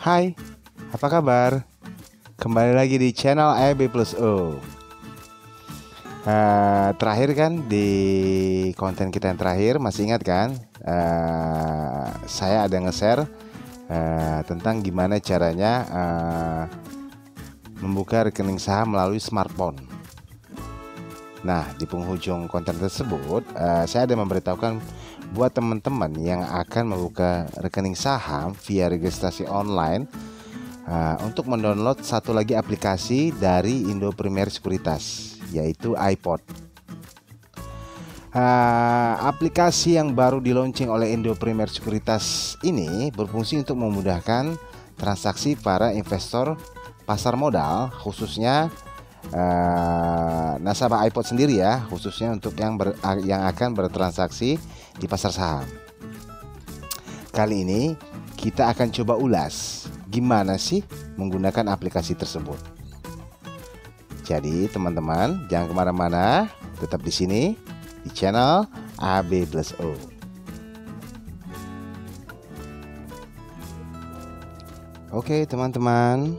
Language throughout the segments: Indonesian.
Hai, apa kabar? Kembali lagi di channel AB Plus O. Terakhir kan di konten kita yang terakhir, masih ingat kan? Saya ada nge-share tentang gimana caranya membuka rekening saham melalui smartphone. Nah, di penghujung konten tersebut, saya ada memberitahukan buat teman-teman yang akan membuka rekening saham via registrasi online untuk mendownload satu lagi aplikasi dari Indo Premier Sekuritas, yaitu iPod. Aplikasi yang baru di launching oleh Indo Premier Sekuritas ini berfungsi untuk memudahkan transaksi para investor pasar modal, khususnya nasabah iPod sendiri ya, khususnya untuk yang akan bertransaksi di pasar saham. Kali ini kita akan coba ulas gimana sih menggunakan aplikasi tersebut. Jadi teman-teman jangan kemana-mana, tetap di sini di channel AB Plus O. Oke teman-teman,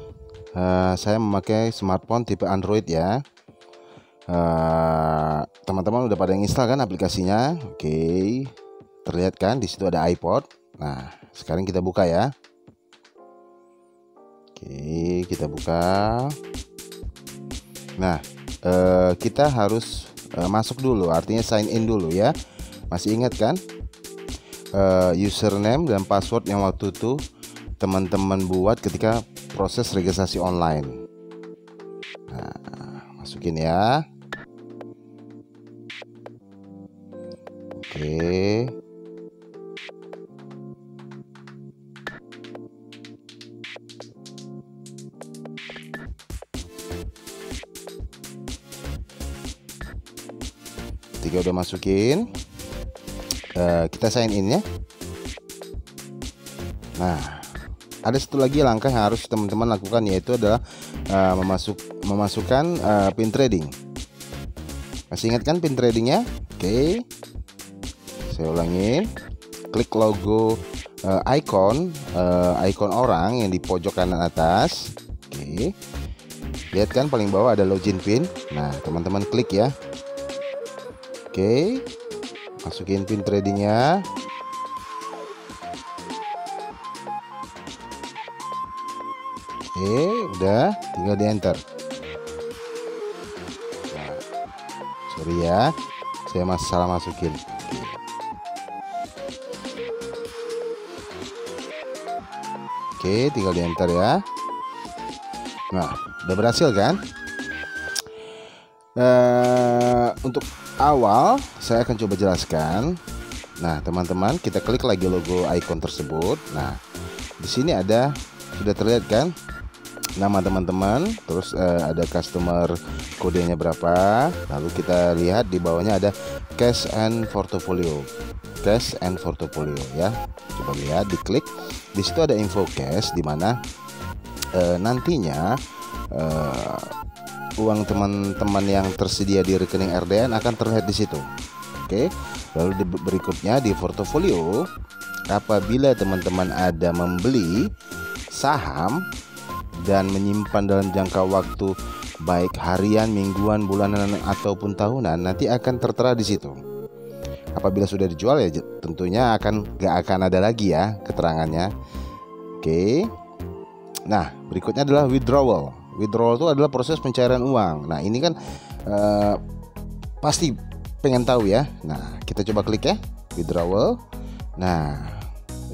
saya memakai smartphone tipe Android ya. Teman-teman udah pada install kan aplikasinya? Oke, terlihat kan di situ ada iPod. Nah, sekarang kita buka ya. Oke, kita buka. Nah, kita harus masuk dulu, artinya sign in dulu ya. Masih ingat kan? Username dan password yang waktu itu teman-teman buat ketika proses registrasi online. Nah, masukin ya. Oke. Ketika udah masukin, kita sign in ya. Nah, ada satu lagi langkah yang harus teman-teman lakukan, yaitu adalah memasukkan pin trading. Masih ingat kan pin tradingnya? Oke, saya ulangin. Klik logo icon orang yang di pojok kanan atas. Oke, lihat kan paling bawah ada login pin. Nah, teman-teman klik ya. Oke, masukin pin tradingnya. Oke, udah, tinggal di enter. Nah, sorry ya, saya salah masukin. Oke, tinggal di enter ya. Nah, udah berhasil kan? Untuk awal saya akan coba jelaskan. Nah, teman-teman, kita klik lagi logo icon tersebut. Nah, di sini ada, sudah terlihat kan nama teman-teman, terus ada customer kodenya berapa, lalu kita lihat di bawahnya ada cash and portfolio ya. Coba lihat, diklik di situ ada info cash, di mana nantinya uang teman-teman yang tersedia di rekening RDN akan terlihat di situ. Oke, lalu berikutnya di portofolio, apabila teman-teman ada membeli saham dan menyimpan dalam jangka waktu baik harian, mingguan, bulanan ataupun tahunan, nanti akan tertera di situ. Apabila sudah dijual ya tentunya gak akan ada lagi ya keterangannya. Oke. Nah, berikutnya adalah withdrawal. Withdrawal itu adalah proses pencairan uang. Nah, ini kan pasti pengen tahu ya. Nah, kita coba klik ya, withdrawal. Nah,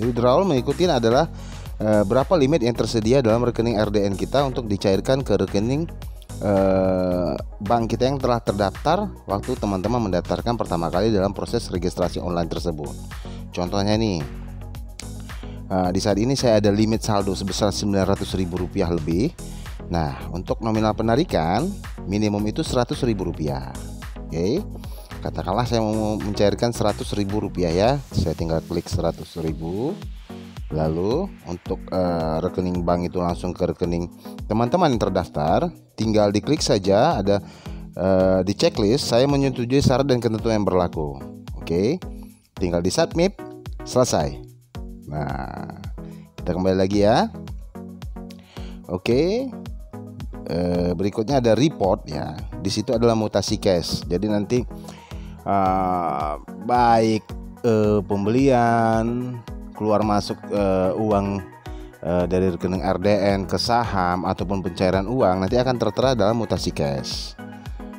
withdrawal mengikuti adalah berapa limit yang tersedia dalam rekening RDN kita untuk dicairkan ke rekening bank kita yang telah terdaftar waktu teman-teman mendaftarkan pertama kali dalam proses registrasi online tersebut. Contohnya nih, di saat ini saya ada limit saldo sebesar Rp900.000 lebih. Nah, untuk nominal penarikan minimum itu Rp100.000. Oke, katakanlah saya mau mencairkan Rp100.000 ya. Saya tinggal klik 100.000. Lalu untuk rekening bank itu langsung ke rekening teman-teman yang terdaftar. Tinggal diklik saja, ada di checklist saya menyetujui syarat dan ketentuan yang berlaku. Oke, tinggal di submit, selesai. Nah, kita kembali lagi ya. Oke. Berikutnya ada report ya. Di situ adalah mutasi cash. Jadi nanti baik pembelian, keluar masuk uang dari rekening RDN ke saham ataupun pencairan uang nanti akan tertera dalam mutasi cash.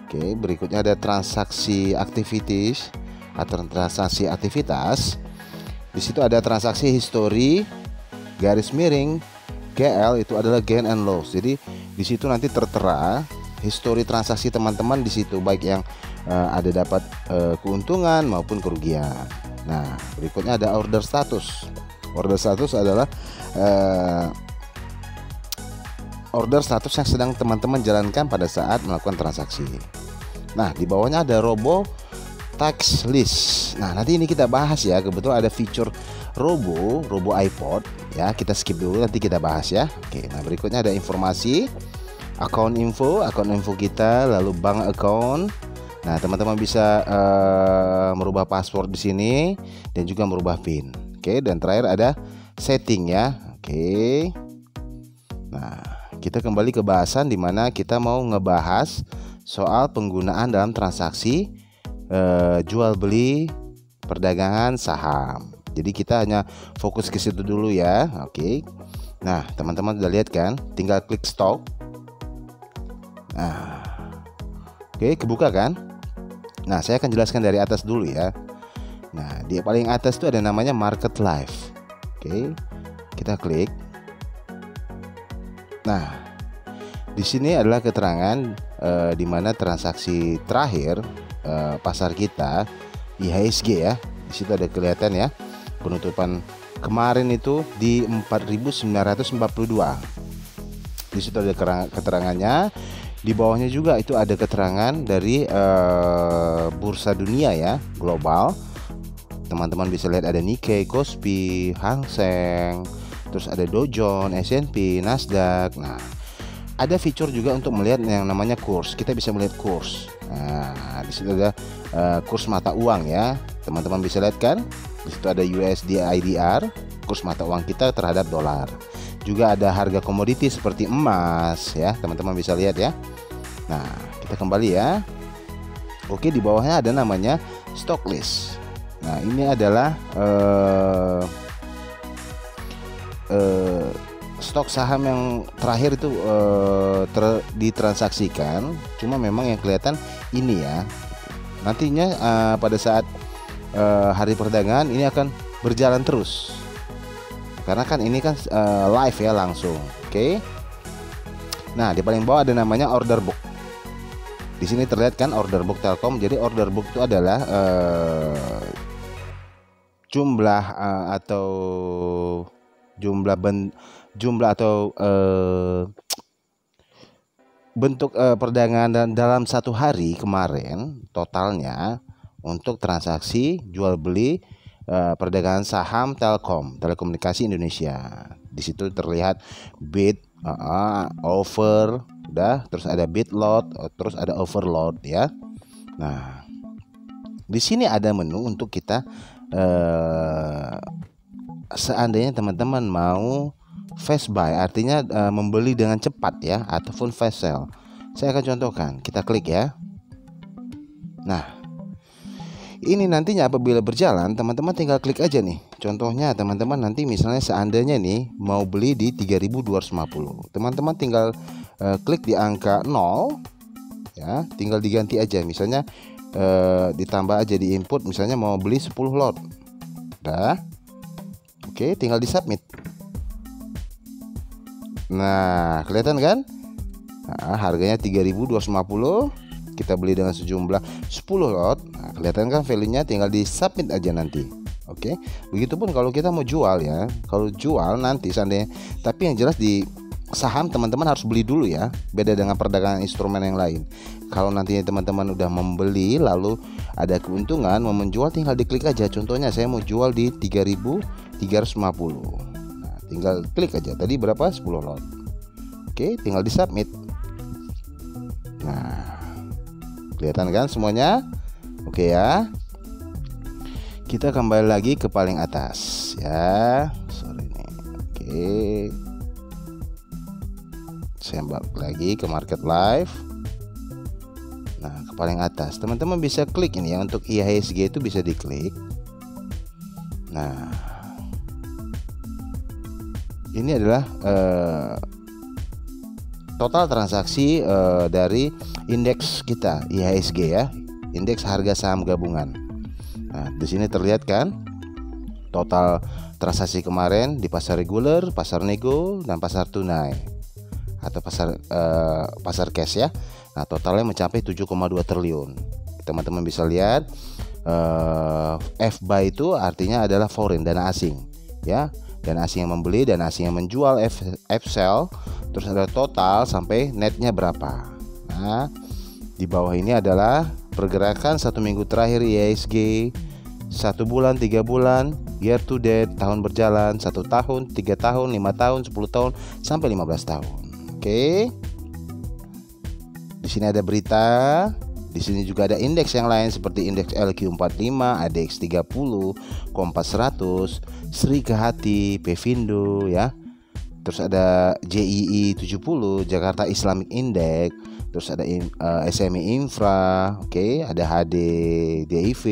Oke, berikutnya ada transaksi activities atau transaksi aktivitas. Di situ ada transaksi history garis miring GL, itu adalah gain and loss. Jadi di situ nanti tertera histori transaksi teman-teman di situ, baik yang ada dapat keuntungan maupun kerugian. Nah, berikutnya ada order status. Order status adalah order status yang sedang teman-teman jalankan pada saat melakukan transaksi. Nah, di bawahnya ada robo tax list. Nah, nanti ini kita bahas ya. Kebetulan ada fitur robo iPod ya. Kita skip dulu, nanti kita bahas ya. Oke, nah berikutnya ada informasi account info kita, lalu bank account. Nah, teman-teman bisa merubah password di sini dan juga merubah PIN. Oke, dan terakhir ada setting ya. Oke. Nah, kita kembali ke bahasan di mana kita mau ngebahas soal penggunaan dalam transaksi jual beli perdagangan saham. Jadi kita hanya fokus ke situ dulu ya. Oke. Nah, teman-teman udah lihat kan? Tinggal klik stock. Nah, oke, kebuka kan? Nah, saya akan jelaskan dari atas dulu ya. Nah, di paling atas itu ada namanya market live. Oke, kita klik. Nah, di sini adalah keterangan di mana transaksi terakhir pasar kita IHSG ya. Di situ ada kelihatan ya. Penutupan kemarin itu di 4.942. Di situ ada keterangannya. Di bawahnya juga itu ada keterangan dari bursa dunia ya, global. Teman-teman bisa lihat ada Nikkei, Kospi, Hang Seng, terus ada Dow Jones, S&P, Nasdaq. Nah, ada fitur juga untuk melihat yang namanya kurs. Kita bisa melihat kurs. Nah, di situ ada kurs mata uang ya. Teman-teman bisa lihat kan? Di situ ada USD IDR, kurs mata uang kita terhadap dolar. Juga ada harga komoditi seperti emas ya, teman-teman bisa lihat ya. Nah, kita kembali ya. Oke, di bawahnya ada namanya stock list. Nah, ini adalah stok saham yang terakhir itu ditransaksikan. Cuma memang yang kelihatan ini ya. Nantinya pada saat hari perdagangan ini akan berjalan terus. Karena kan ini kan live ya langsung. Oke. Nah, di paling bawah ada namanya order book. Di sini terlihat kan order book Telkom. Jadi order book itu adalah jumlah atau bentuk perdagangan dan dalam satu hari kemarin totalnya untuk transaksi jual beli perdagangan saham Telkom, Telekomunikasi Indonesia. Di situ terlihat bid, over, udah, terus ada bid lot, terus ada overload ya. Nah, di sini ada menu untuk kita seandainya teman-teman mau fast buy, artinya membeli dengan cepat ya, ataupun fast sell. Saya akan contohkan. Kita klik ya. Nah, ini nantinya apabila berjalan, teman-teman tinggal klik aja nih. Contohnya teman-teman nanti misalnya seandainya nih mau beli di 3.250. Teman-teman tinggal klik di angka 0 ya, tinggal diganti aja. Misalnya ditambah aja di input, misalnya mau beli 10 lot. Udah. Oke, tinggal di submit. Nah, kelihatan kan? Nah, harganya 3.250. Kita beli dengan sejumlah 10 lot. Nah, kelihatan kan value-nya, tinggal di submit aja nanti. Oke. Begitupun kalau kita mau jual ya. Kalau jual nanti seandainya, tapi yang jelas di saham teman-teman harus beli dulu ya. Beda dengan perdagangan instrumen yang lain. Kalau nantinya teman-teman udah membeli lalu ada keuntungan mau menjual, tinggal diklik aja. Contohnya saya mau jual di 3.350. Nah, tinggal klik aja. Tadi berapa? 10 lot. Oke, tinggal di submit. Nah, kelihatan kan semuanya? Oke ya. Kita kembali lagi ke paling atas ya. Sorry nih. Oke. Saya balik lagi ke market live. Nah, ke paling atas teman-teman bisa klik ini ya, untuk IHSG itu bisa diklik. Nah, ini adalah total transaksi dari indeks kita IHSG ya, indeks harga saham gabungan. Nah, di sini terlihat kan total transaksi kemarin di pasar reguler, pasar nego, dan pasar tunai atau pasar cash ya. Nah, totalnya mencapai 7,2 triliun. Teman-teman bisa lihat FBuy itu artinya adalah foreign, dana asing ya. Dana asing yang membeli, dana asing yang menjual, F-sell, terus ada total sampai netnya berapa. Nah, di bawah ini adalah pergerakan 1 minggu terakhir IHSG, 1 bulan, 3 bulan, year to date, tahun berjalan, 1 tahun, 3 tahun, 5 tahun, 10 tahun, sampai 15 tahun. Oke. Di sini ada berita. Di sini juga ada indeks yang lain seperti indeks LQ45, ADX 30, Kompas 100, Sri Kehati, Pevindo ya. Terus ada JII 70, Jakarta Islamic Index, terus ada SMI Infra, oke, ada HDDIV.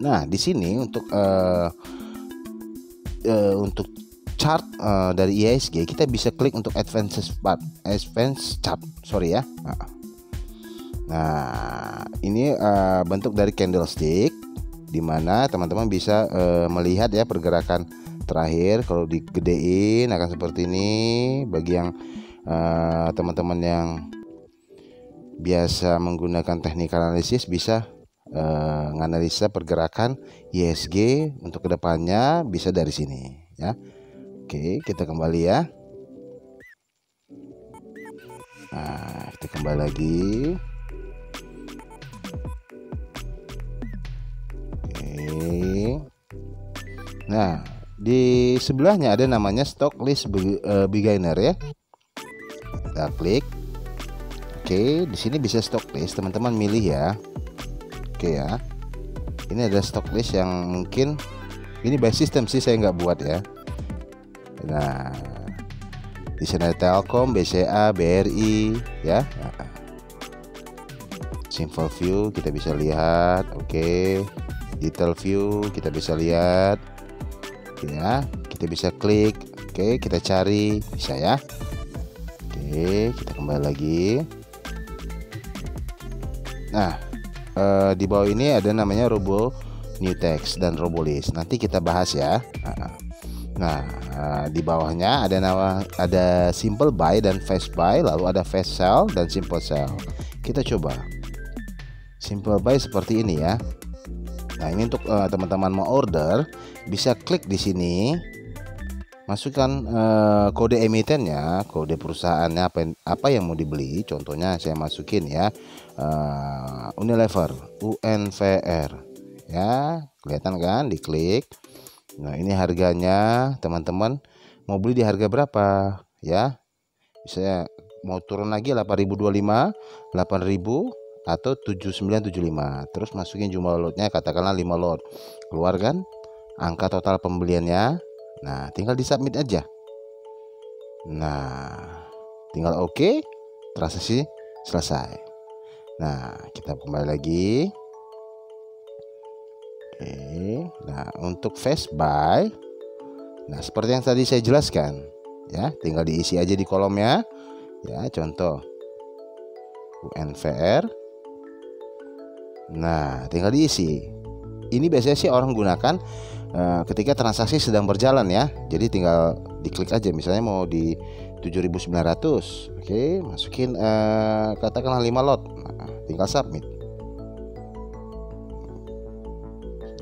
Nah, di sini untuk chart dari IHSG kita bisa klik untuk advanced chart, sorry ya. Nah, ini bentuk dari candlestick, di mana teman-teman bisa melihat ya pergerakan terakhir. Kalau digedein akan seperti ini. Bagi yang teman-teman yang biasa menggunakan teknik analisis bisa menganalisa pergerakan IHSG untuk kedepannya bisa dari sini ya. Oke, kita kembali ya. Nah, kita kembali lagi. Oke. Nah, di sebelahnya ada namanya stock list beginner ya. Kita klik. Oke, di sini bisa stock list, teman-teman milih ya. Oke ya. Ini ada stock list yang mungkin ini by system sih, saya nggak buat ya. Nah, di sini ada Telkom, BCA, BRI ya. Nah, simple view kita bisa lihat. Oke. Detail view kita bisa lihat. Ya, kita bisa klik. Oke, kita cari bisa ya. Oke, kita kembali lagi. Nah, di bawah ini ada namanya Robo New Text dan Robolist. Nanti kita bahas ya. Nah, di bawahnya ada simple buy dan fast buy, lalu ada fast sell dan simple sell. Kita coba simple buy seperti ini ya. Nah, ini untuk teman-teman mau order bisa klik di sini, masukkan kode emitennya, kode perusahaannya, apa yang mau dibeli. Contohnya saya masukin ya Unilever, UNVR ya, kelihatan kan, diklik. Nah, ini harganya, teman-teman mau beli di harga berapa ya, bisa mau turun lagi 8.025, 8.000 atau 7.975. Terus masukin jumlah lotnya, katakanlah 5 lot, keluar kan angka total pembeliannya. Nah, tinggal di submit aja. Nah, tinggal oke, transaksi selesai. Nah, kita kembali lagi. Oke. Nah, untuk fast buy, nah seperti yang tadi saya jelaskan ya, tinggal diisi aja di kolomnya ya. Contoh UNVR. Nah, tinggal diisi. Ini biasanya sih orang gunakan ketika transaksi sedang berjalan ya. Jadi tinggal diklik aja, misalnya mau di 7.900. Oke, masukin katakanlah 5 lot. Nah, tinggal submit.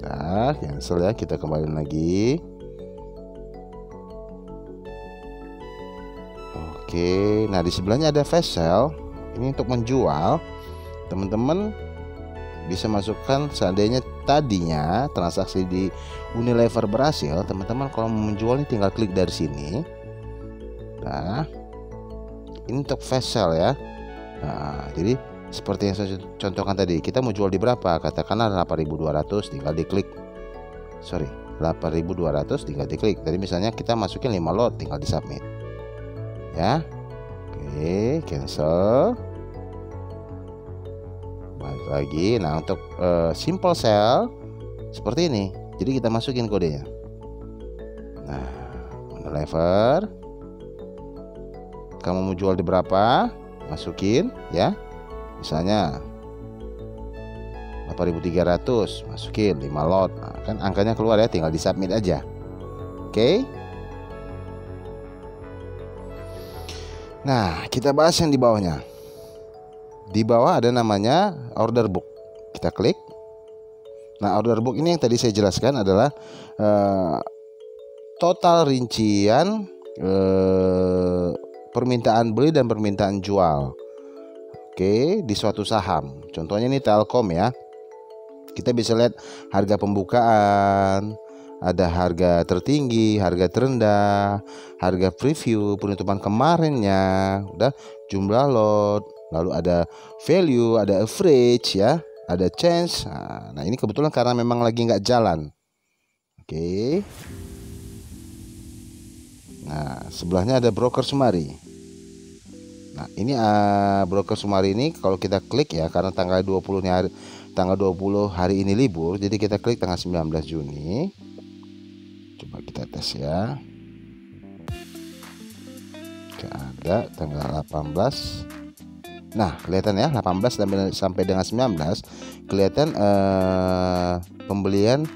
Nah, cancel ya, kita kembali lagi. Oke, nah di sebelahnya ada fast sell. Ini untuk menjual. Teman-teman bisa masukkan, seandainya tadinya transaksi di Unilever berhasil, teman-teman kalau mau menjual ini tinggal klik dari sini. Nah, ini untuk fast sell ya. Nah, jadi seperti yang saya contohkan tadi, kita mau jual di berapa, katakanlah 8.200, tinggal diklik. 8.200 tinggal diklik. Tadi misalnya kita masukin 5 lot, tinggal di submit ya. Oke, cancel. Balik lagi. Nah, untuk simple cell seperti ini. Jadi kita masukin kodenya. Nah, Unilever. Kamu mau jual di berapa? Masukin ya. Misalnya 8.300, masukin 5 lot. Nah, kan angkanya keluar ya, tinggal di submit aja. Oke. Nah, kita bahas yang di bawahnya. Di bawah ada namanya order book. Kita klik. Nah, order book ini yang tadi saya jelaskan adalah total rincian permintaan beli dan permintaan jual. Oke, di suatu saham. Contohnya ini Telkom ya. Kita bisa lihat harga pembukaan, ada harga tertinggi, harga terendah, harga preview, penutupan kemarinnya, udah jumlah lot, lalu ada value, ada average ya, ada change. Nah, ini kebetulan karena memang lagi nggak jalan. Oke. Nah, sebelahnya ada broker summary. Nah, ini broker summary ini kalau kita klik ya, karena tanggal 20 hari ini libur, jadi kita klik tanggal 19 Juni. Coba kita tes ya. Oke, ada tanggal 18. Nah, kelihatan ya 18 sampai dengan 19 kelihatan pembelian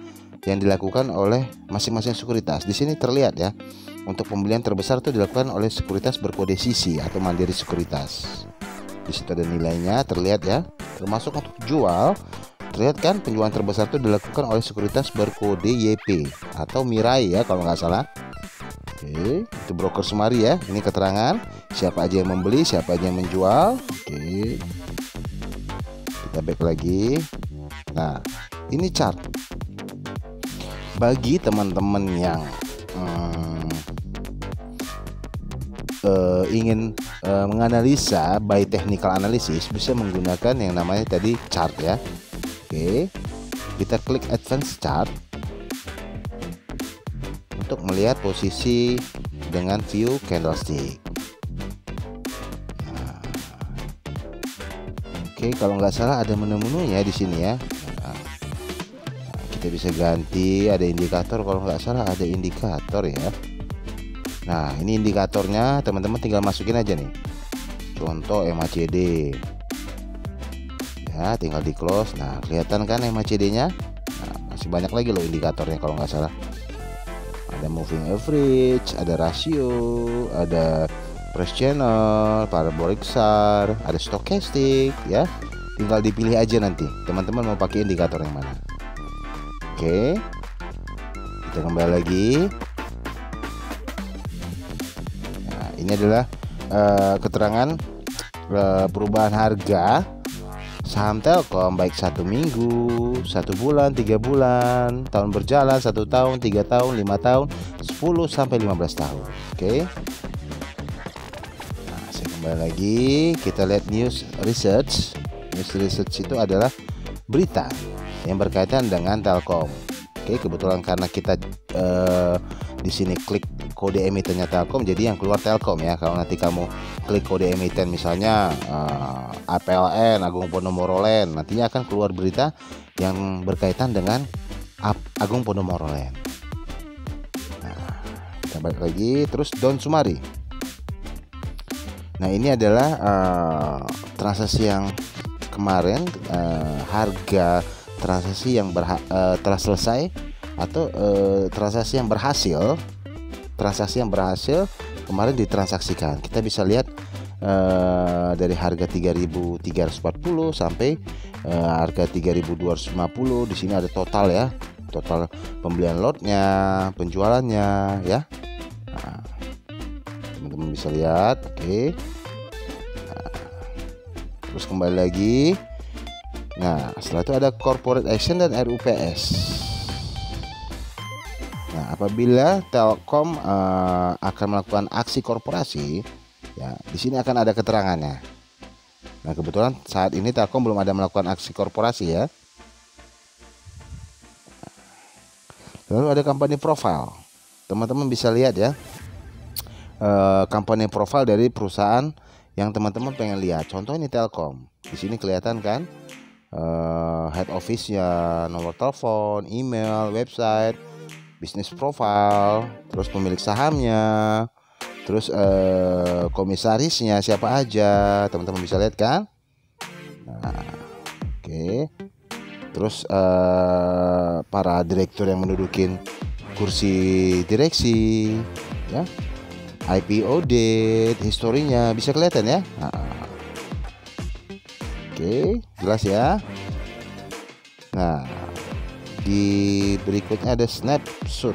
yang dilakukan oleh masing-masing sekuritas. Di sini terlihat ya. Untuk pembelian terbesar itu dilakukan oleh sekuritas berkode CC atau Mandiri Sekuritas. Di situ ada nilainya terlihat ya. Termasuk untuk jual, terlihat kan penjualan terbesar itu dilakukan oleh sekuritas berkode YP atau Mirai ya kalau nggak salah. Oke, itu broker summary ya. Ini keterangan siapa aja yang membeli, siapa aja yang menjual. Oke, kita back lagi. Nah, ini chart bagi teman-teman yang ingin menganalisa by technical analysis, bisa menggunakan yang namanya tadi chart ya. Oke, kita klik advance chart untuk melihat posisi dengan view candlestick. Nah, oke, kalau nggak salah ada menu-menunya di sini ya. Nah, kita bisa ganti, ada indikator, kalau nggak salah ada indikator ya. Nah, ini indikatornya, teman-teman tinggal masukin aja nih. Contoh MACD. Ya, tinggal di close. Nah, kelihatan kan MACD-nya? Nah, masih banyak lagi loh indikatornya kalau nggak salah. Ada moving average, ada rasio, ada price channel, parabolic SAR, ada stochastic ya. Tinggal dipilih aja nanti. Teman-teman mau pakai indikator yang mana. Oke. Kita kembali lagi. Ini adalah keterangan perubahan harga saham Telkom baik 1 minggu, 1 bulan, 3 bulan, tahun berjalan, 1 tahun, 3 tahun, 5 tahun, 10 sampai 15 tahun. Oke. Nah, saya kembali lagi, kita lihat news research. News research itu adalah berita yang berkaitan dengan Telkom. Oke, kebetulan karena kita di sini klik kode emitennya Telkom, jadi yang keluar Telkom ya. Kalau nanti kamu klik kode emiten misalnya APLN, Agung Podomoro Land, nantinya akan keluar berita yang berkaitan dengan Agung Podomoro Land. Nah, kita balik lagi, terus down summary. Nah, ini adalah transaksi yang kemarin, harga transaksi yang telah selesai atau transaksi yang berhasil. Transaksi yang berhasil kemarin ditransaksikan. Kita bisa lihat dari harga 3.340 sampai harga 3.250. Di sini ada total ya, total pembelian lotnya, penjualannya ya. Nah, teman-teman bisa lihat. Oke. Nah, terus kembali lagi. Nah, setelah itu ada corporate action dan RUPS. Nah, apabila Telkom akan melakukan aksi korporasi, ya di sini akan ada keterangannya. Nah, kebetulan saat ini Telkom belum ada melakukan aksi korporasi ya. Lalu ada company profile. Teman-teman bisa lihat ya, company profile dari perusahaan yang teman-teman pengen lihat. Contoh ini Telkom. Di sini kelihatan kan head office-nya, nomor telepon, email, website, bisnis profile, terus pemilik sahamnya, terus komisarisnya siapa aja, teman-teman bisa lihat kan. Nah, oke. Terus para direktur yang mendudukin kursi direksi, ya, IPO date, historinya bisa kelihatan ya. Oke, jelas ya. Nah, di berikutnya ada snapshot.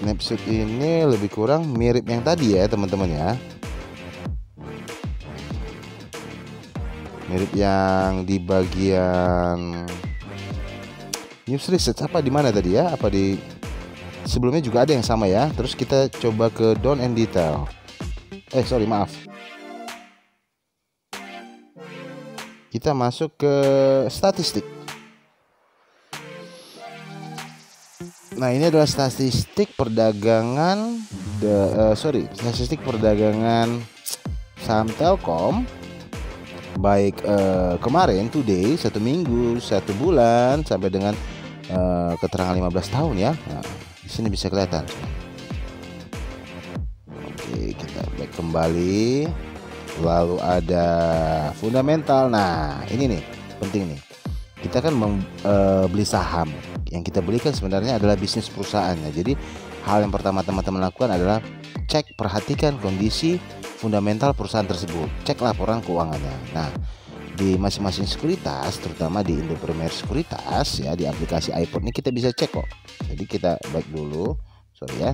Snapshot ini lebih kurang mirip yang tadi ya teman-teman ya. Mirip yang di bagian news research apa di mana tadi ya? Apa di sebelumnya juga ada yang sama ya. Terus kita coba ke down and detail. Maaf. Kita masuk ke statistik. Nah, ini adalah statistik perdagangan statistik perdagangan saham Telkom baik kemarin, today, 1 minggu, 1 bulan sampai dengan keterangan 15 tahun ya. Nah, di sini bisa kelihatan. Oke, kita back kembali. Lalu ada fundamental. Nah, ini nih penting nih. Kita kan beli saham. Yang kita belikan sebenarnya adalah bisnis perusahaannya. Jadi hal yang pertama teman-teman lakukan adalah perhatikan kondisi fundamental perusahaan tersebut. Cek laporan keuangannya. Nah, di masing-masing sekuritas, terutama di Indo Premier Sekuritas ya, di aplikasi iPod ini kita bisa cek kok. Jadi kita back dulu. Sorry ya.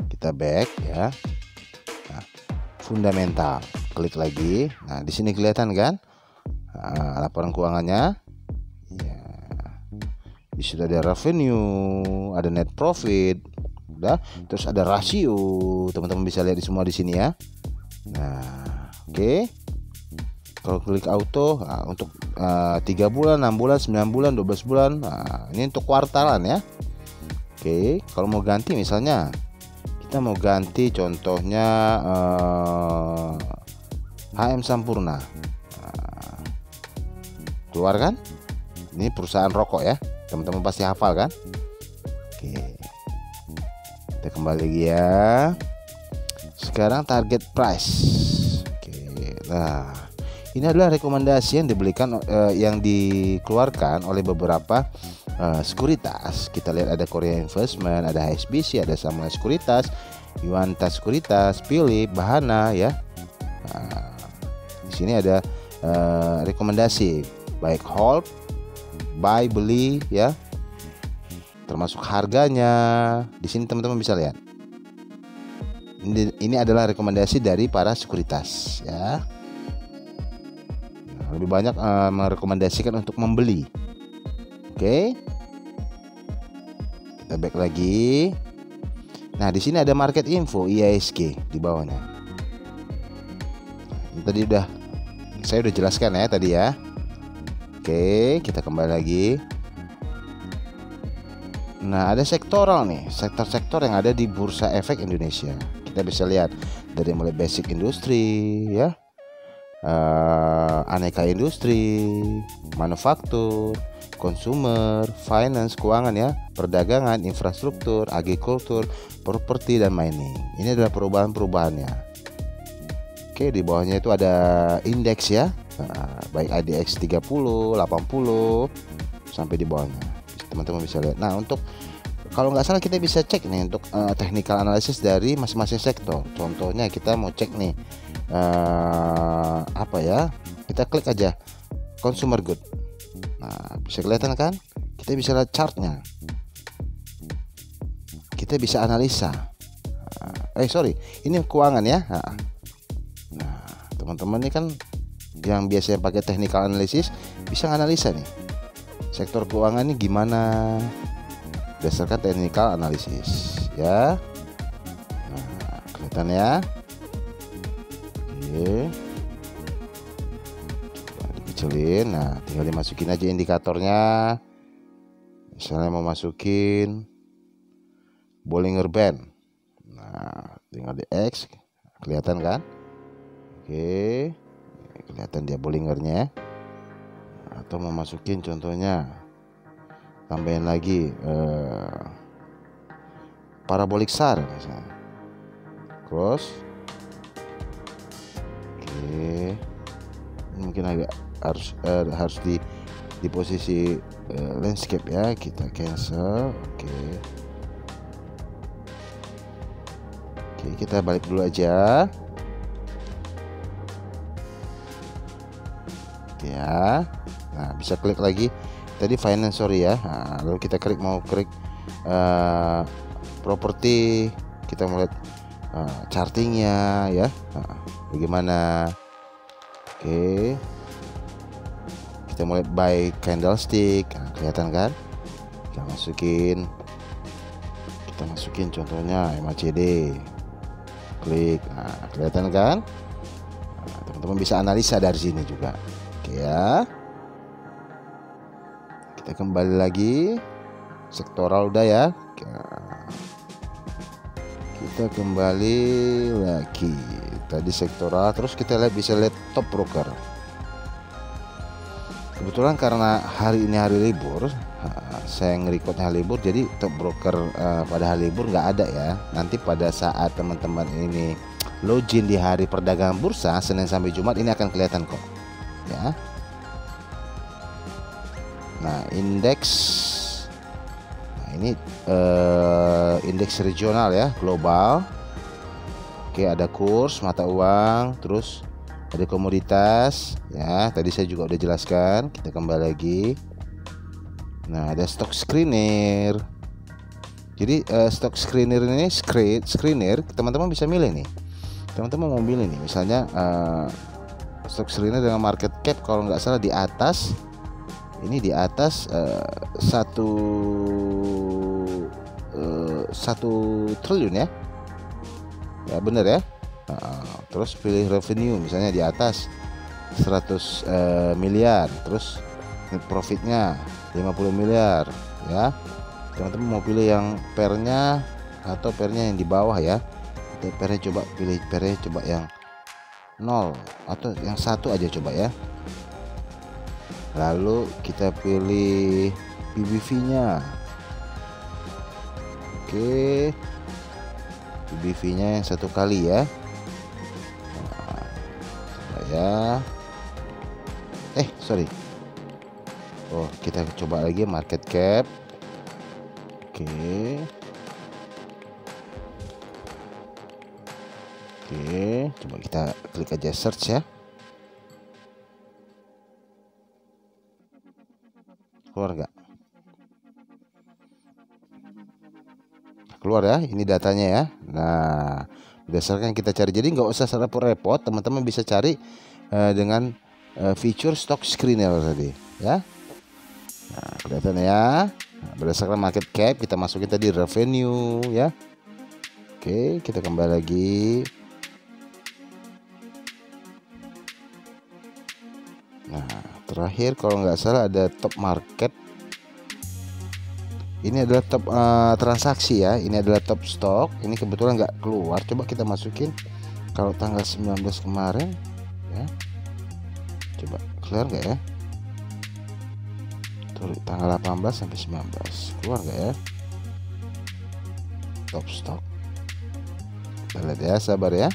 Kita back ya. Nah, fundamental, klik lagi. Nah, di sini kelihatan kan laporan keuangannya ya. Di sini ada revenue, ada net profit, udah, terus ada rasio, teman-teman bisa lihat semua di sini ya. Nah, oke. Kalau klik auto, untuk 3 bulan, 6 bulan, 9 bulan, 12 bulan, ini untuk kuartalan ya. Oke, kalau mau ganti misalnya kita mau ganti contohnya HM Sampurna. Keluar kan? Ini perusahaan rokok ya. Teman-teman pasti hafal kan? Oke. Kita kembali lagi ya. Sekarang target price. Oke. Nah, ini adalah rekomendasi yang dikeluarkan oleh beberapa sekuritas. Kita lihat ada Korea Investment, ada HSBC, ada Samuel Sekuritas, Yuanta Sekuritas, Philip, Bahana ya. Nah, di sini ada rekomendasi baik hold, buy, beli ya. Termasuk harganya. Di sini teman-teman bisa lihat. Ini adalah rekomendasi dari para sekuritas ya. Nah, lebih banyak merekomendasikan untuk membeli. Oke. Kita back lagi. Nah, di sini ada market info IISG di bawahnya. Ini tadi saya udah jelaskan ya tadi ya. Oke, kita kembali lagi. Nah, ada sektoral nih, sektor-sektor yang ada di Bursa Efek Indonesia. Kita bisa lihat dari mulai basic industri ya, aneka industri, manufaktur, consumer, finance, keuangan ya, perdagangan, infrastruktur, agrikultur, properti dan mining. Ini adalah perubahan-perubahannya. Oke, di bawahnya itu ada indeks ya, baik IDX 30, 80 sampai di bawahnya. Teman-teman bisa lihat. Nah, untuk kalau nggak salah kita bisa cek nih untuk technical analysis dari masing-masing sektor. Contohnya kita mau cek nih apa ya? Kita klik aja consumer good. Nah, bisa kelihatan kan? Kita bisa lihat chartnya. Kita bisa analisa. Ini keuangan ya. Nah, teman-teman ini kan yang biasanya pakai technical analysis bisa analisa nih. Sektor keuangan ini gimana berdasarkan technical analysis ya. Nah, kelihatan ya. Oke. Coba dikecilin. Nah, tinggal dimasukin aja indikatornya. Misalnya mau masukin Bollinger Band. Nah, tinggal di X, kelihatan kan? Oke, kelihatan dia Bollingernya. Atau mau masukin contohnya, tambahin lagi parabolik SAR misalnya, cross. Oke, mungkin agak harus di posisi landscape ya, kita cancel. Oke, kita balik dulu aja ya. Nah, bisa klik lagi tadi finance, sorry ya. Nah, lalu kita mau klik properti, kita mulai chartingnya ya. Nah, bagaimana? Oke, kita mulai buy candlestick. Nah, kelihatan kan? Kita masukin contohnya MACD, klik. Nah, kelihatan kan? Nah, teman-teman bisa analisa dari sini juga. Oke ya, kita kembali lagi sektoral udah ya. Kita kembali lagi tadi sektoral, terus kita bisa lihat top broker. Kebetulan karena hari ini hari libur, saya nge-record hari libur, jadi top broker pada hari libur nggak ada ya. Nanti pada saat teman-teman ini login di hari perdagangan bursa Senin sampai Jumat, ini akan kelihatan kok ya. Nah, indeks, nah ini indeks regional ya, global. Oke, ada kurs mata uang, terus ada komoditas ya, tadi saya juga udah jelaskan. Kita kembali lagi. Nah, ada stock screener. Jadi stock screener ini screener teman-teman bisa milih nih. Teman-teman mau milih nih, misalnya stock screener dengan market cap kalau nggak salah di atas, ini di atas 1 triliun ya. Ya bener ya. Terus pilih revenue, misalnya di atas 100 miliar, terus net profitnya 50 miliar ya. Teman-teman mau pilih yang pernya atau pernya yang di bawah ya. Pernya coba pilih pernya coba yang 0 atau yang 1 aja coba ya. Lalu kita pilih PBV-nya. Oke, PBV-nya yang 1 kali ya. Nah, sorry. Oh, kita coba lagi market cap. Oke, coba kita klik aja search ya. Keluar nggak? Keluar ya, ini datanya ya. Nah, berdasarkan kita cari, jadi nggak usah repot-repot, teman-teman bisa cari dengan feature stock screener tadi ya. Nah, kelihatan ya. Nah, berdasarkan market cap kita masukin tadi revenue ya. Oke, kita kembali lagi. Nah, terakhir kalau nggak salah ada top market. Ini adalah top transaksi ya. Ini adalah top stock. Ini kebetulan nggak keluar. Coba kita masukin kalau tanggal 19 kemarin ya. Coba keluar nggak ya? Tuh, tanggal 18 sampai 19 keluar nggak ya? Top stock. Kita lihat ya, sabar ya.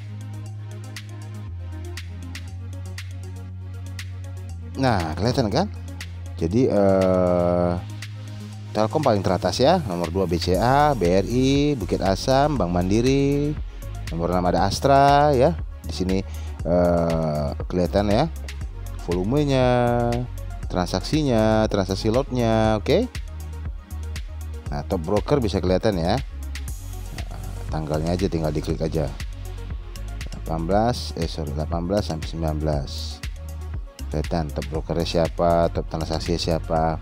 Nah, kelihatan kan? Jadi Telkom paling teratas ya, nomor 2 BCA, BRI, Bukit Asam, Bank Mandiri, nomor 6 ada Astra ya. Di sini kelihatan ya volumenya, transaksinya, transaksi lotnya, oke. Nah, top broker bisa kelihatan ya. Nah, tanggalnya aja tinggal diklik aja. 18 sampai 19. Kelihatan top brokernya siapa, top transaksinya siapa.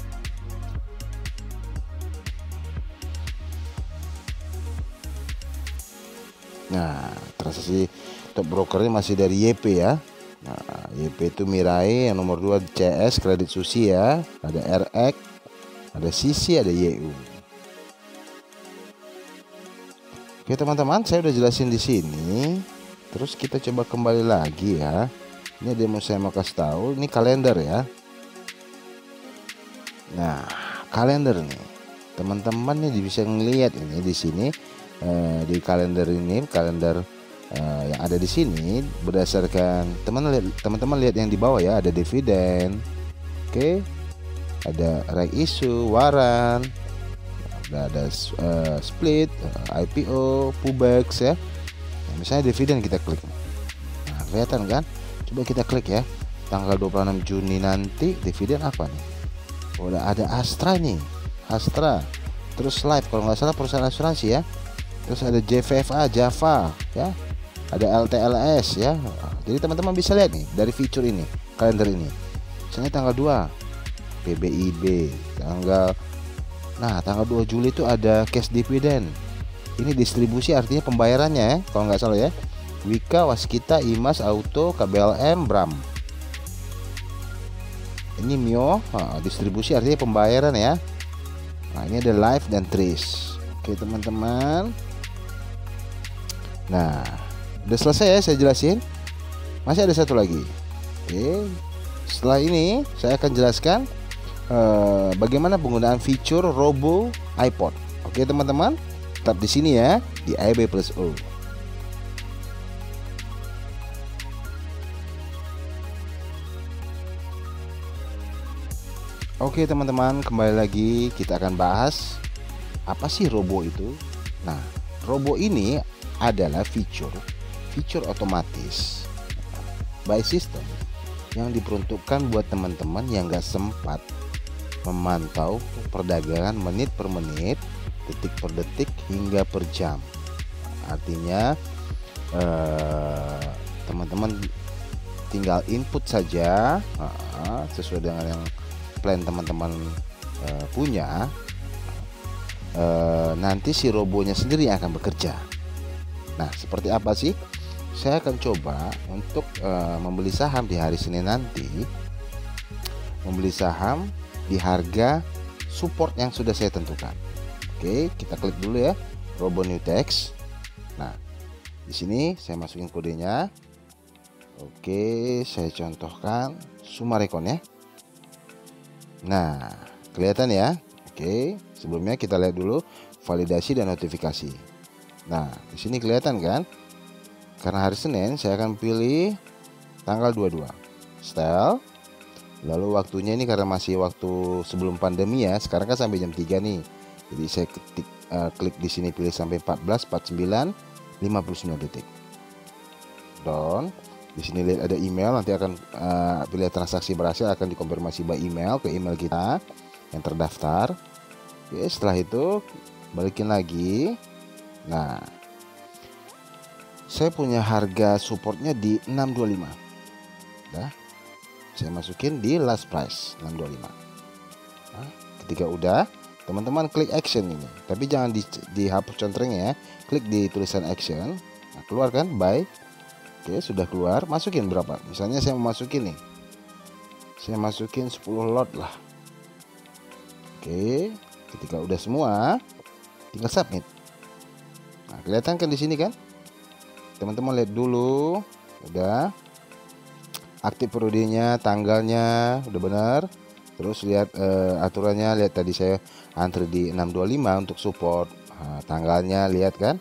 Nah, transaksi top brokernya masih dari YP ya. Nah, YP itu Mirai, yang nomor 2 CS Kredit Susi ya. Ada RX, ada Sisi, ada YU. Oke teman-teman, saya udah jelasin di sini. Terus kita coba kembali lagi ya. Ini demo saya mau kasih tahu, ini kalender ya. Nah, kalender nih. Teman-teman nih bisa ngelihat ini di sini di kalender ini, kalender yang ada di sini berdasarkan teman-teman lihat yang di bawah ya, ada dividen. Oke. Ada right issue, waran, ada split, IPO, pullbacks ya. Nah, misalnya dividen kita klik. Nah, kelihatan kan? Coba kita klik ya. Tanggal 26 Juni nanti dividen apa nih? Udah ada Astra nih. Astra. Terus Live kalau nggak salah perusahaan asuransi ya. Terus ada JVFA, Java ya. Ada LTLS ya. Jadi teman-teman bisa lihat nih dari fitur ini, kalender ini. Misalnya tanggal 2 PBIB, tanggal 2 Juli itu ada cash dividend. Ini distribusi artinya pembayarannya ya, kalau nggak salah ya. Wika, Waskita, Imas, Auto, KBLM, Bram. Ini Mio, distribusi artinya pembayaran ya. Nah, ini ada Live dan Tris. Oke teman-teman. Nah, udah selesai ya saya jelasin. Masih ada satu lagi. Oke. Setelah ini saya akan jelaskan bagaimana penggunaan fitur Robo iPod. Oke teman-teman, tetap di sini ya di IB Plus O. Oke teman-teman, kembali lagi kita akan bahas apa sih Robo itu. Nah, Robo ini adalah fitur otomatis by system yang diperuntukkan buat teman-teman yang gak sempat memantau perdagangan menit per menit, detik per detik hingga per jam. Artinya teman-teman tinggal input saja sesuai dengan yang plan teman-teman punya. Nanti si robonya sendiri yang akan bekerja. Nah, seperti apa sih? Saya akan coba untuk membeli saham di hari Senin nanti. Membeli saham di harga support yang sudah saya tentukan. Oke, kita klik dulu ya, Robo New Text. Nah, di sini saya masukin kodenya. Oke, saya contohkan Sumarekon ya. Nah, kelihatan ya. Oke, sebelumnya kita lihat dulu validasi dan notifikasi. Nah, di sini kelihatan kan? Karena hari Senin saya akan pilih tanggal 22 style. Lalu waktunya ini karena masih waktu sebelum pandemi ya. Sekarang kan sampai jam 3 nih. Jadi saya klik di sini pilih sampai 14:49 59 detik. Done. Di sini lihat ada email, nanti akan pilih transaksi berhasil akan dikonfirmasi by email ke email kita yang terdaftar. Oke, setelah itu balikin lagi. Nah, saya punya harga supportnya di 625. Nah, saya masukin di last price 625. Nah, ketika udah, teman-teman klik action ini, tapi jangan dihapus centringnya ya. Klik di tulisan action. Nah, keluar kan buy. Oke, sudah keluar. Masukin berapa? Misalnya saya mau masukin nih, saya masukin 10 lot lah. Oke, ketika udah semua tinggal submit. Nah, kelihatan kan di sini kan? Teman-teman lihat dulu, udah aktif periodenya, tanggalnya udah benar. Terus lihat aturannya, lihat tadi saya antri di 625 untuk support. Nah, tanggalnya lihat kan?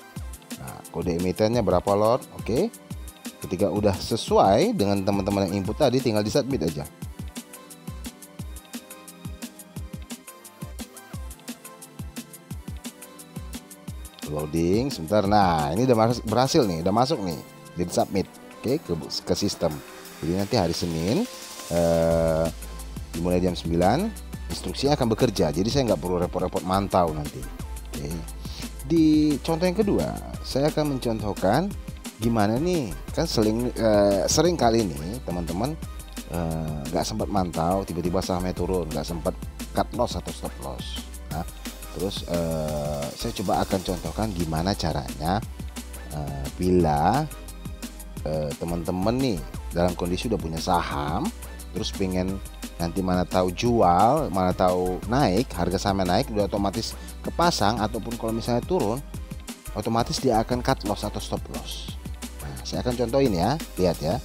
Nah, kode emitennya berapa lot? Oke. Ketika udah sesuai dengan teman-teman yang input tadi, tinggal disubmit aja. Loading sebentar. Nah, ini udah berhasil nih, udah masuk nih, jadi submit. Oke, ke sistem. Jadi nanti hari Senin dimulai jam 9 instruksinya akan bekerja. Jadi saya nggak perlu repot-repot mantau nanti. Oke. Di contoh yang kedua, saya akan mencontohkan gimana nih, kan sering kali nih teman-teman nggak sempat mantau, tiba-tiba sahamnya turun, nggak sempat cut loss atau stop loss. Nah, terus saya coba akan contohkan gimana caranya bila teman-teman nih dalam kondisi udah punya saham, terus pengen nanti mana tahu jual, mana tahu naik, harga sahamnya naik, udah otomatis kepasang, ataupun kalau misalnya turun otomatis dia akan cut loss atau stop loss. Nah, saya akan contohin ya, lihat ya.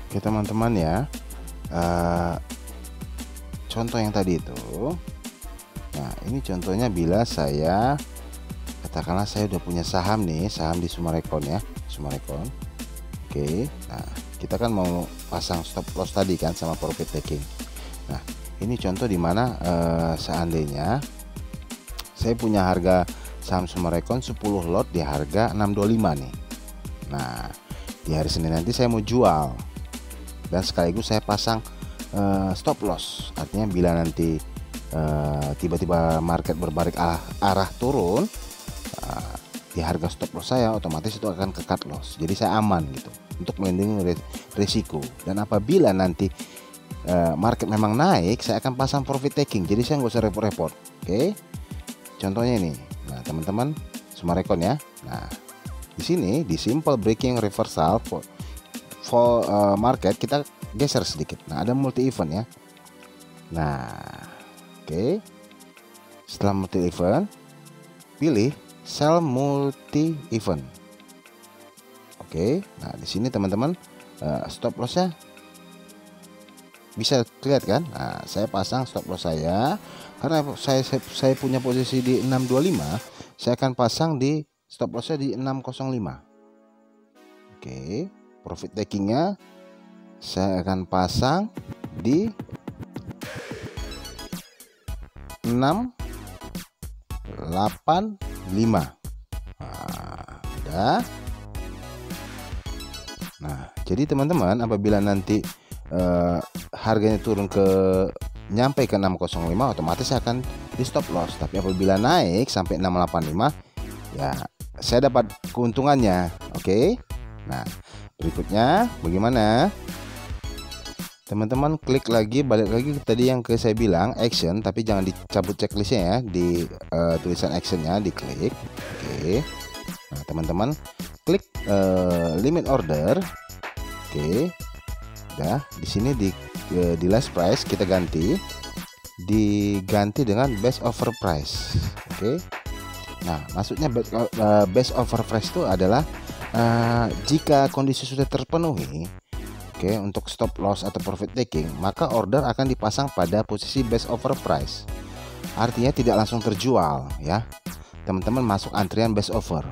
Oke teman-teman ya, contoh yang tadi itu. Nah ini contohnya bila saya katakanlah saya udah punya saham nih, saham di Summarecon ya, Summarecon. Oke, nah kita kan mau pasang stop loss tadi kan sama profit taking. Nah ini contoh dimana seandainya saya punya harga saham Summarecon 10 lot di harga 625 nih. Nah di hari Senin nanti saya mau jual dan sekaligus saya pasang stop loss. Artinya bila nanti tiba-tiba market berbalik arah turun, di harga stop loss saya otomatis itu akan ke cut loss. Jadi saya aman gitu untuk melindungi risiko. Dan apabila nanti market memang naik, saya akan pasang profit taking. Jadi saya nggak usah repot-repot. Oke, contohnya ini. Nah teman-teman, Summarecon ya. Nah di sini di simple breaking reversal for market kita geser sedikit. Nah ada multi event ya. Nah oke, setelah multi event pilih sell multi event. Oke, nah di sini teman-teman stop lossnya bisa lihat kan. Nah saya pasang stop loss saya karena saya punya posisi di 625, saya akan pasang di stop lossnya di 605. Oke, profit takingnya saya akan pasang di 685. Nah, udah. Nah, jadi teman-teman apabila nanti harganya turun ke nyampe ke 605, otomatis akan di stop loss. Tapi apabila naik sampai 685, ya saya dapat keuntungannya. Oke. Nah, berikutnya bagaimana? Teman-teman klik lagi, balik lagi ke tadi yang saya bilang action, tapi jangan dicabut checklistnya ya, di tulisan actionnya diklik. Oke. Nah teman-teman klik limit order. Oke. Udah di sini di last price kita diganti dengan best offer price. Oke. Nah maksudnya best offer price itu adalah jika kondisi sudah terpenuhi, oke, untuk stop loss atau profit taking, maka order akan dipasang pada posisi best offer price. Artinya tidak langsung terjual ya. Teman-teman masuk antrian best offer.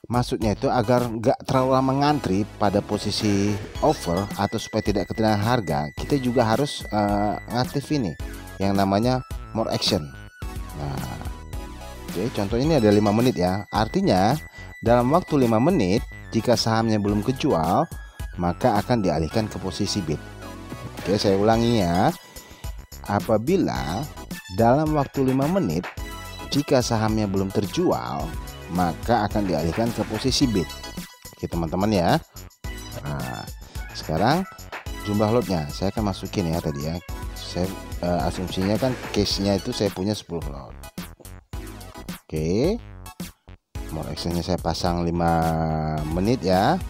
Maksudnya itu agar nggak terlalu lama ngantri pada posisi offer atau supaya tidak ketinggalan harga, kita juga harus ngaktif ini yang namanya more action. Nah, oke, contoh ini ada 5 menit ya. Artinya dalam waktu 5 menit jika sahamnya belum kejual, maka akan dialihkan ke posisi bid. Oke, saya ulangi ya. Apabila dalam waktu 5 menit jika sahamnya belum terjual, maka akan dialihkan ke posisi bid. Oke teman-teman ya. Nah, sekarang jumlah lotnya saya akan masukin ya tadi ya. Saya asumsinya kan case-nya itu saya punya 10 lot. Oke. More actionnya saya pasang 5 menit ya.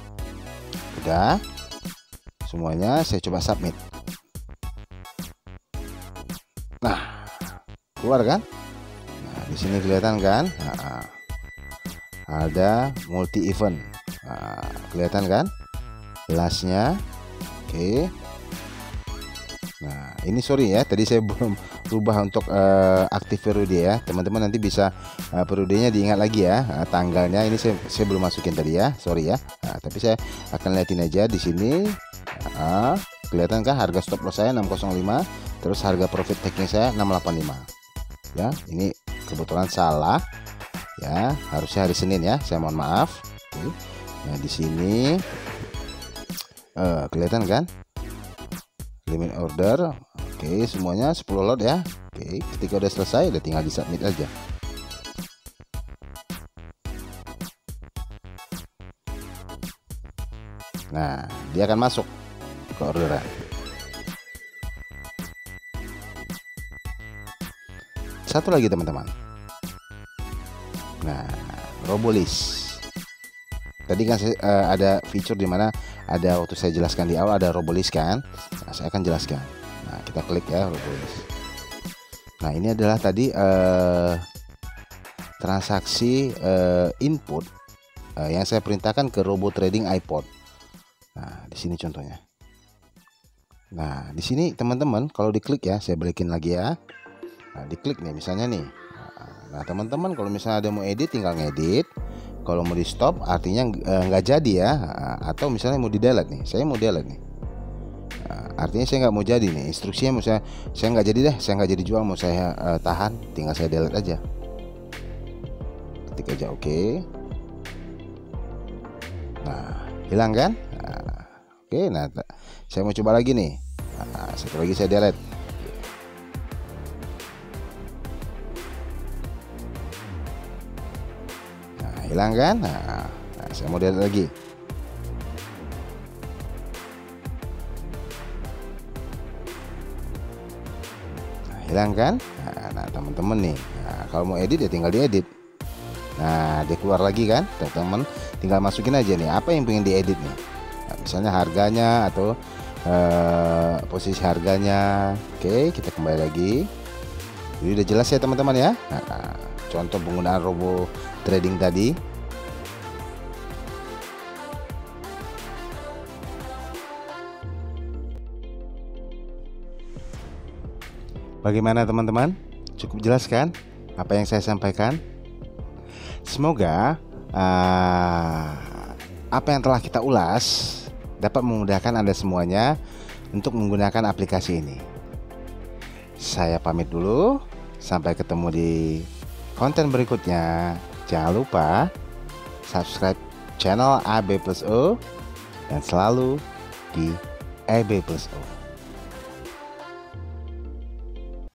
Udah semuanya saya coba submit. Nah keluar kan. Nah di sini kelihatan kan. Nah, ada multi event. Nah, kelihatan kan lastnya. Oke. Nah ini sorry ya, tadi saya belum rubah untuk aktif periode ya. Teman-teman nanti bisa periodenya diingat lagi ya, tanggalnya ini saya belum masukin tadi ya, sorry ya. Nah, tapi saya akan liatin aja di sini. Kelihatan kan harga stop loss saya 605, terus harga profit taking saya 685 ya. Ini kebetulan salah ya, harusnya hari Senin ya, saya mohon maaf. Oke. Nah di sini kelihatan kan limit order. Oke, semuanya 10 lot ya. Oke, ketika udah selesai udah tinggal di submit aja. Nah dia akan masuk ke orderan. Satu lagi teman-teman. Nah Robolist tadi kan ada fitur dimana ada waktu saya jelaskan di awal ada Robolist kan. Nah, saya akan jelaskan. Nah kita klik ya RoboList. Nah ini adalah tadi transaksi input yang saya perintahkan ke Robo Trading iPod. Nah di sini contohnya. Nah di sini teman-teman kalau diklik ya, saya balikin lagi ya. Nah diklik nih misalnya nih. Nah teman-teman kalau misalnya ada mau edit tinggal ngedit. Kalau mau di stop artinya nggak jadi ya, atau misalnya mau di delete nih, saya mau delete nih. Artinya saya nggak mau jadi nih, instruksinya misalnya saya nggak jadi deh, saya nggak jadi jual, mau saya tahan, tinggal saya delete aja, ketik aja oke. Nah hilang kan. Oke, nah saya mau coba lagi nih. Satu lagi saya delete. Hilang kan. Nah, saya mau delete lagi. Nah, hilang kan. Nah teman-teman nih, kalau mau edit ya tinggal diedit. Nah dia keluar lagi kan, teman-teman tinggal masukin aja nih apa yang pengen diedit nih. Nah, misalnya harganya atau posisi harganya. Oke, kita kembali lagi. Jadi udah jelas ya teman-teman ya. Nah, contoh penggunaan Robo Trading tadi. Bagaimana teman-teman? Cukup jelas kan apa yang saya sampaikan? Semoga apa yang telah kita ulas dapat memudahkan Anda semuanya untuk menggunakan aplikasi ini. Saya pamit dulu. Sampai ketemu di konten berikutnya. Jangan lupa subscribe channel AB+O dan selalu di AB+O.